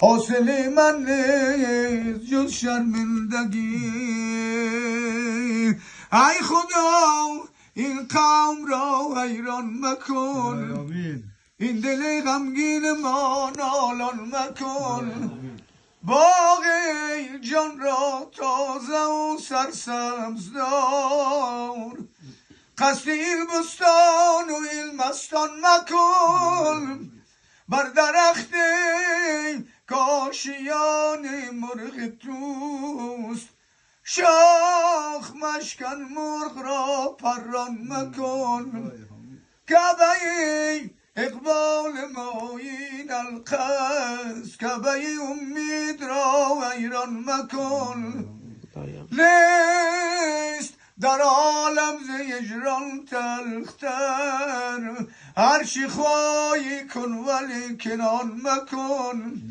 حاصل من نیست جز شرمندگی. ای خدا این قوم را حیران مکن، این دل غمگین ما نالان مکن. باغ جان را تازه و سرسبز دار، قصد این بستان و این مستان مکن. بر درخت کاشیان مرغ توست، شاخ مشکن مرغ را پران مکن. کعبه اقبال ما این القصد، کعبه امید را ویران مکن. نیست در عالم ز هجران تلختر، هر چی خواهی کن ولی کنان مکن.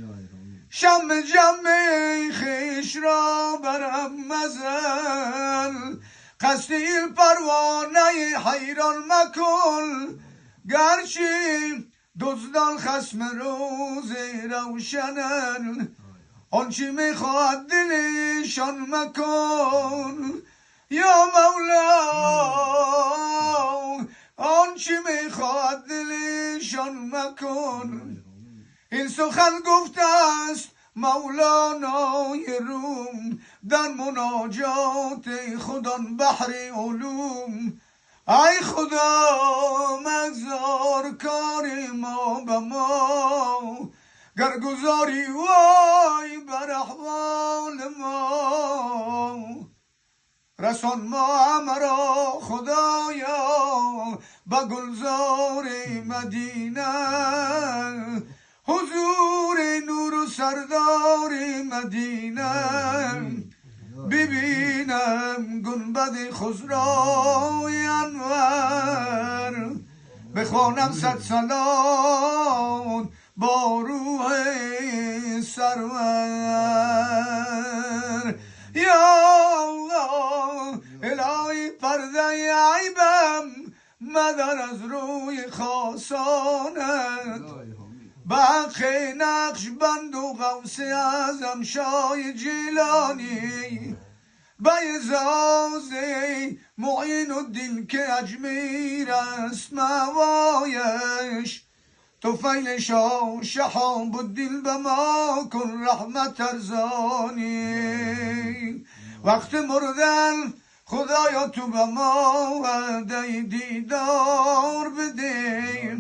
شم جمع خویش را برهم مزن، قصد این پروانه حیران مکن. گرچه دزدان خصم روز روشنن، آنچه میخواهد دلشان مکن. یا مولا آنچه میخواهد دلشان مکن. این سخن گفته است مولانای روم در مناجات خودان بحر علوم. ای خدا مگذار کار ما به ما، گر گذاری وای بر احوال ما. رسان ما مرا خدایا به گلزار مدینه، حضور نور و سردار مدینه. ببینم گنبد خضرای انور، بخوانم صد صلات با روح سرور. یا الهی پرده عیبم مدر از روی خاصانت، بخ نقش بند و غوث اعظم شاه جیلانی. بیزاز معین الدین که اجمیر است موایش، طفیل شاه شهاب الدین به ما کن رحمت ارزانی. وقت مردن خدایا تو به ما وعده دیدار بده،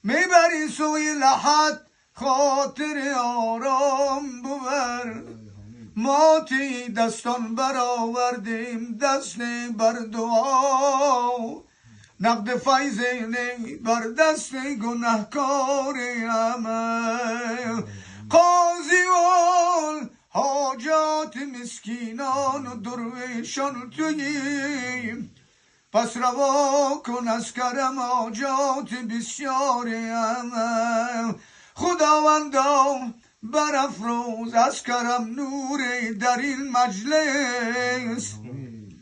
میبری سوی لحد خاطر آرام ببر. ما تی دستان برآوردیم دست بر دعا، نقد فیض نی بر دست گنهکار عمل. قاضی و حاجات مسکینان و درویشان تویی، پس روا کن از کرم حاجات بسیار عمل. خداوندا برافروز از کرم نور در این مجلس،